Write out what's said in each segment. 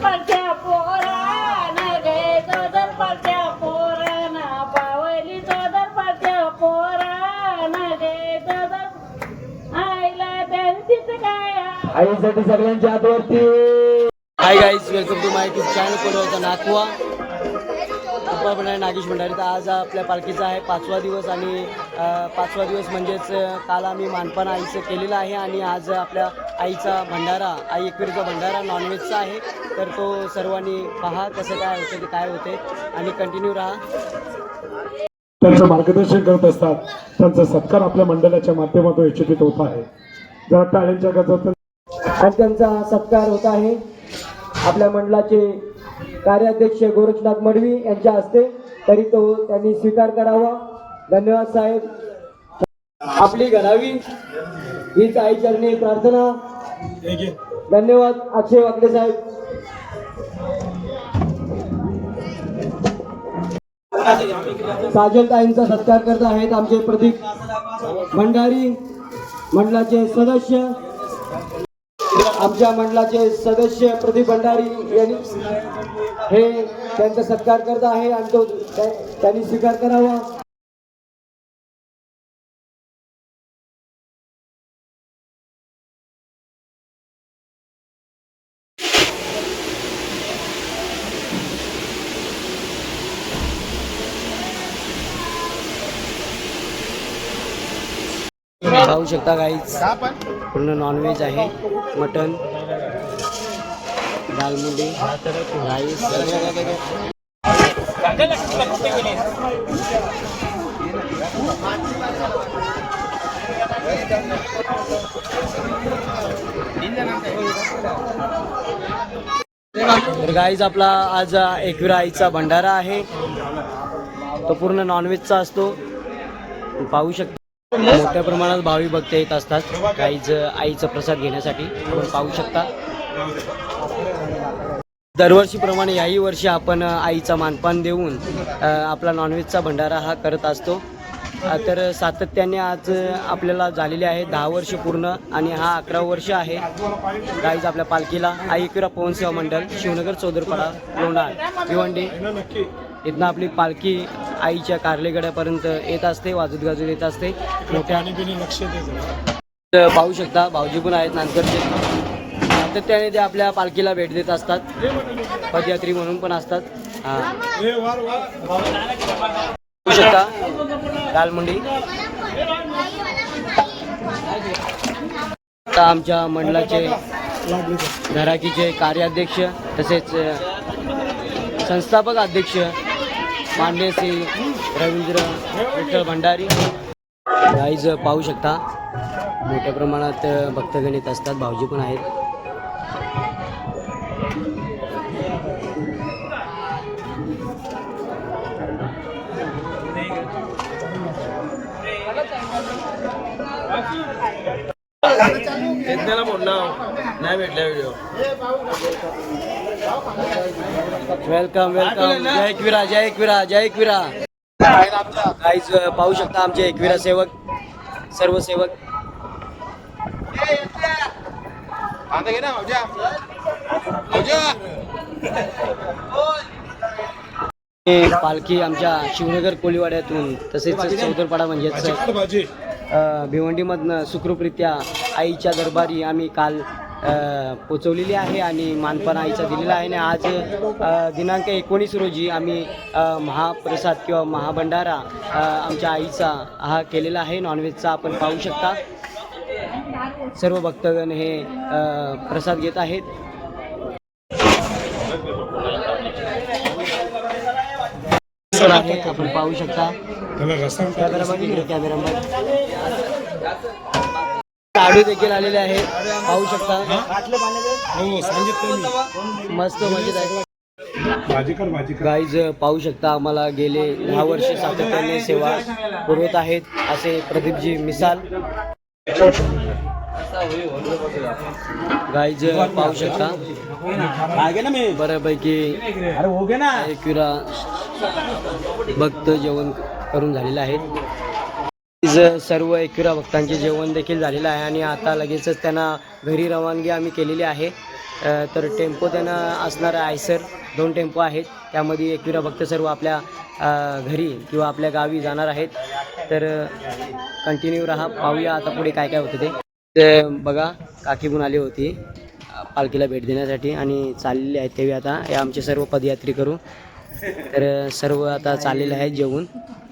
पलट्या पोरानं गे चोदर पलट्या पोरानं पावली चोदर पलट्या पोरानं गे चोदर आईला त्यांचीच काय आईसाठी सगळ्यांच्या हातवरती. Hi guys, welcome to my YouTube channel कोडवचा नाकवा नागेश भंडारी. तर आज आपल्या पालखीचा आहे 5वा दिवस आणि 5वा दिवस म्हणजेच काल आम्ही मानपान आईचं केलेलं आहे आणि आज आपल्या आईचा भंडारा, आई एकविरीचा भंडारा नॉनव्हेजचा आहे. तर तो सर्वांनी पहा कसं काय होते, ते काय होते आणि कंटिन्यू राहा. त्यांचं मार्गदर्शन करत असतात. त्यांचा सत्कार आपल्या मंडळाच्या माध्यमातून निश्चित होत आहे. जरा टाळ्यांच्या गजरात आणि त्यांचा सत्कार होत आहे आपल्या मंडळाचे कार्याध्यक्ष गोरक्षनाथ मडवी यांच्या हस्ते. तरी तो त्यांनी स्वीकार करावा. धन्यवाद साहेब. आपली घडावी हीच आई चरणी प्रार्थना. धन्यवाद अक्षय वाकडे साहेब. साजलताईंचा सत्कार करत आहेत आमचे प्रदीप भंडारी, मंडळाचे सदस्य. आमच्या मंडळाचे सदस्य प्रदीप भंडारी यांनी हे त्यांचा सत्कार करत आहे आणि तो त्यांनी स्वीकार करावा. पाहू शकता गाईज, पूर्ण नॉनव्हेज आहे. मटन, दालमुंडी, राईस. तर गाईज आपला आज एकविरा आईचा भंडारा आहे. तो पूर्ण नॉनव्हेजचा असतो. पाहू शकता मोठ्या प्रमाणात भाविक भक्त येत असतात गाईज आईचा प्रसाद घेण्यासाठी. आपण पाहू शकता दरवर्षीप्रमाणे याही वर्षी आपण आईचा मानपान देऊन आपला नॉनव्हेजचा भंडारा हा करत असतो. तर सातत्याने आज आपल्याला झालेले आहे 10 वर्ष पूर्ण आणि हा 11वं वर्ष आहे. गाईज आपल्या पालखीला आई एकविरा पवन सेवा मंडळ, शिवनगर, चौदरपाडा, लोणार, भिवंडी इथनं आपली पालखी आईच्या कार्लेगड्यापर्यंत येत असते, वाजत गाजून येत असते. मोठ्या लक्ष पाहू शकता भाऊजी पण आहेत नांदकडचे. सातत्याने ते आपल्या पालखीला भेट देत असतात. पदयात्री म्हणून पण असतात. पाहू शकता दालमुंडी. आमच्या मंडळाचे घराकीचे कार्याध्यक्ष तसेच संस्थापक अध्यक्ष माननीय श्री रवींद्र विठ्ठल भंडारी. गाईज पाहू शकता मोठ्या प्रमाणात भक्तगण येत असतात. भाऊजी पण आहेत. नाही भेटला व्हिडिओ. Welcome welcome. जय एकविरा, जय एकविरा, जय एकविरा. गाईज पाहू शकता आमचे एकविरा सेवक, सर्व सेवक. पालखी आमच्या शिवनगर कोळीवाड्यातून तसेच चौदरपाडा म्हणजेच भिवंडीमधनं सुखरूपरित्या आईच्या दरबारी आम्ही काल पोचवलेली आहे आणि मानपान आईचा दिलेला आहे. आणि आज दिनांक 19 रोजी आम्ही महाप्रसाद किंवा महाभंडारा आमच्या आईचा हा केलेला आहे नॉनव्हेजचा. आपण पाहू शकता सर्व भक्तगण हे प्रसाद घेत आहेत. आपण पाहू शकता कॅमेरामॅन लाडू देखील आलेले आहेत. पाहू शकता मस्त मजेत आहे. गाईज पाहू शकता आम्हाला गेले 10 वर्ष सातत्याने सेवा पुरवत आहेत असे प्रदीपजी मिसाल. गाईज पाहू शकता बऱ्यापैकी एकविरा भक्त जेवण करून झालेले आहेत. सर्व एकविरा भक्तांचे जेवण देखील झालेलं आहे आणि आता लगेचच त्यांना घरी रवानगी आम्ही केलेली आहे. तर टेम्पो त्यांना असणार आयसर 2 टेम्पो आहेत. त्यामध्ये एकविरा भक्त सर्व आपल्या घरी किंवा आपल्या गावी जाणार आहेत. तर कंटिन्यू राहा, पाहूया आता पुढे काय काय होतं ते. बघा काकी पण आली होती पालखीला भेट देण्यासाठी आणि चाललेले आहेत तेव्हा आता हे आमचे सर्व पदयात्री करू. तर सर्व आता चाललेले आहेत जेवून.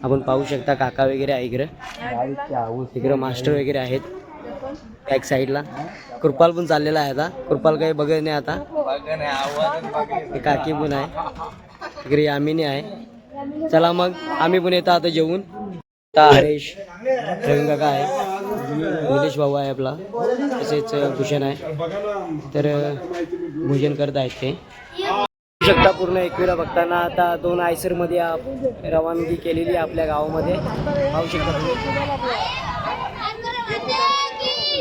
आपण पाहू शकता काका वगैरे आहे इकडं मास्टर वगैरे आहेत बॅक साईडला. कृपाल पण चाललेला आहे आता. कृपाल काही बघत नाही आता. काकी पण आहे इकडे, यामिनी आहे. चला मग आम्ही पण येतो आता जेवून. आता हरेश रवींद्र काका आहे, निलेश भाऊ आहे आपला, तसेच भूषण आहे. तर भोजन करत आहेत ते. शकता पूर्ण एकविरा भक्तांना आता 2 आयसरमध्ये रवानगी केलेली आपल्या गावामध्ये पाहू शकता.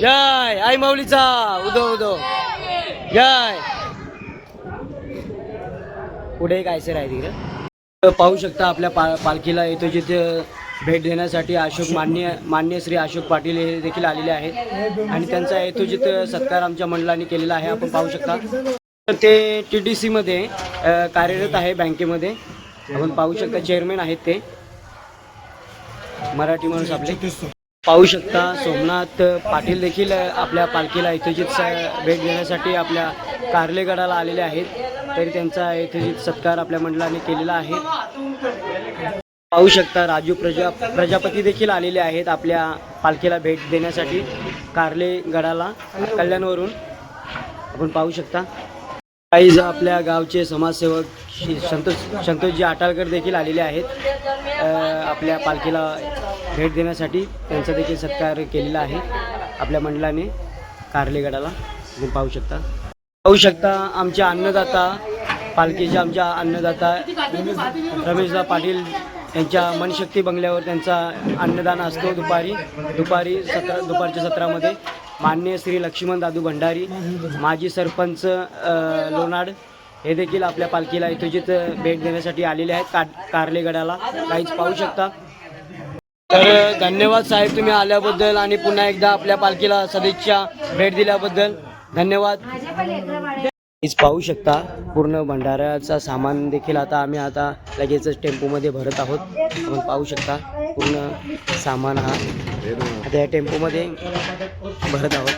जय आई माऊलीचा उदो उदो जय. पुढे एक आयसर आहे तिकडे पाहू शकता. आपल्या पालखीला येतो जिथे भेट देण्यासाठी मान्य श्री अशोक पाटील हे देखील आलेले आहेत आणि त्यांचा यथोचित सत्कार आमच्या मंडळाने केलेला आहे. आपण पाहू शकता. तर ते TTC मध्ये कार्यरत आहे बँकेमध्ये. आपण पाहू शकता चेअरमॅन आहेत ते मराठी माणूस आपले. पाहू शकता सोमनाथ पाटील देखील आपल्या पालखीला यथोचित भेट देण्यासाठी आपल्या कार्लेगडाला आलेले आहेत. तरी त्यांचा यथोचित सत्कार आपल्या मंडळाने केलेला आहे. पाहू शकता राजू प्रजापती देखील आलेले आहेत आपल्या पालखीला भेट देण्यासाठी कार्लेगडाला कल्याणवरून. आपण पाहू शकता. काही आपल्या गावचे समाजसेवक संतोषजी आटाळकर देखील आलेले आहेत आपल्या पालखीला भेट देण्यासाठी. त्यांचा देखील सत्कार केलेला आहे आपल्या मंडळाने कार्लेगडाला. आपण पाहू शकता आमच्या अन्नदाता पालखीच्या आमच्या अन्नदाता रमेशदा पाटील यांच्या मनशक्ती बंगल्यावर त्यांचा अन्नदान असतो दुपारच्या सत्रामध्ये. मान्य श्री लक्ष्मण दादू भंडारी माजी सरपंच लोणाड हे देखील आपल्या पालखीला यथोचित भेट देण्यासाठी आलेले आहेत कार्लेगडाला. काहीच पाहू शकता. तर धन्यवाद साहेब तुम्ही आल्याबद्दल आणि पुन्हा एकदा आपल्या पालखीला सदिच्छा भेट दिल्याबद्दल धन्यवाद. हीच पाहू शकता पूर्ण भंडाऱ्याचा सामान देखील आम्ही लगेचच टेम्पोमध्ये भरत आहोत. आपण पाहू शकता पूर्ण सामान आता या टेम्पोमध्ये भरत आहोत.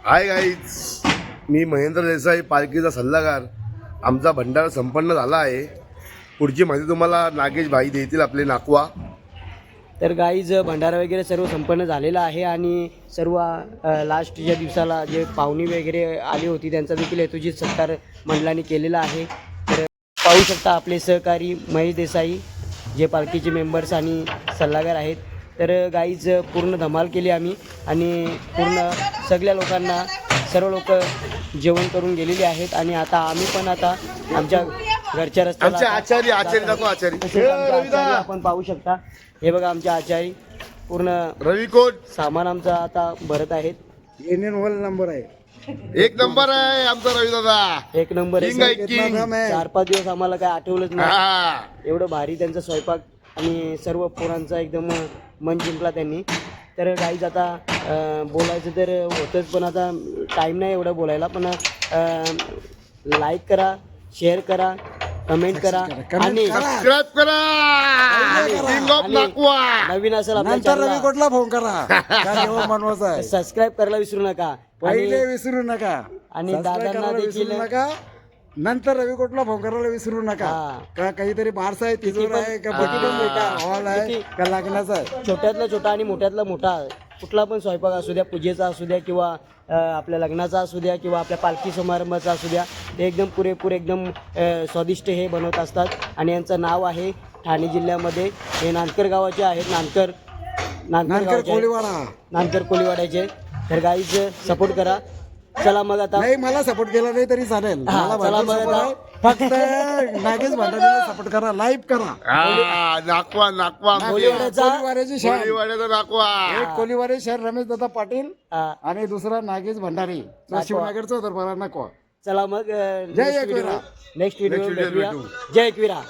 हाय गाईज, मी महेंद्र देसाई पालखीचा सल्लागार. आमचा भंडारा संपन्न झाला आहे. पुढची माहिती तुम्हाला नागेश भाई देतील आपले नाकवा. तर गाईज भंडारा वगैरे सर्व संपन्न झालेला आहे आणि सर्व लास्टच्या दिवसाला जे पाहुणी वगैरे आली होती त्यांचा देखील यथोचित सत्कार मंडळाने केलेला आहे. तर पाहू शकता आपले सहकारी महेश देसाई जे पालखीचे मेंबर्स आणि सल्लागार आहेत. तर गाईज पूर्ण धमाल केली आम्ही आणि पूर्ण सगळ्या लोकांना सर्व लोक जेवण करून गेलेले आहेत आणि आता आम्ही पण आमच्या घरच्या रस्त्याला आचारी आपण पाहू शकता. हे बघा आमच्या आचारी पूर्ण रविकोट सामान आमचं आता भरत आहेत. नंबर आहे. एक नंबर आहे आमचा रवी दादा. एक नंबर आहे. 4-5 दिवस आम्हाला काय आठवलंच नाही. एवढं भारी त्यांचा स्वयंपाक आणि सर्व पोरांचा एकदम मन जिंकला त्यांनी. तर गाईज आता बोलायचं तर होतंच पण आता टाईम नाही एवढं बोलायला. पण लाईक करा, शेअर करा, कमेंट करा आणि सबस्क्राईब करा. King of नाकवा. नवीन असेल आपल्या कुठला फोन करा. सबस्क्राईब करायला विसरू नका. पहिले विसरू नका आणि दादांना देखील नंतर रविकोटला फोन करायला विसरू नका. का काहीतरी बारसा आहे, तिजोर आहे, का हॉल आहे, का लग्नाचा आहे. छोट्यातला छोटा आणि मोठ्यातला मोठा कुठला पण स्वयंपाक असू द्या, पूजेचा असू द्या किंवा आपल्या लग्नाचा असू द्या किंवा आपल्या पालखी समारंभाचा असू द्या, ते एकदम पुरेपूर एकदम स्वादिष्ट हे बनवत असतात. आणि यांचं नाव आहे ठाणे जिल्ह्यामध्ये हे नानकर गावाचे आहेत. नानकर कोळीवाड्याचे. तर गाईज सपोर्ट करा. चला मग आता नाही मला सपोर्ट केला नाही तरी चालेल. चला मग आता फक्त नागेश भंडारीला सपोर्ट करा, लाईव्ह करा. नाकवा कोलीवाड्याची शहर, कोळीवाड्याचा नाकवा. एक कोलीवाडे शहर रमेश दादा पाटील हा. आणि दुसरा नागेश भंडारी शिवनगरचा दरबार नाकवा. चला मग जय एकविरा. नेक्स्ट व्हिडिओ भेटूया. जय एकविरा.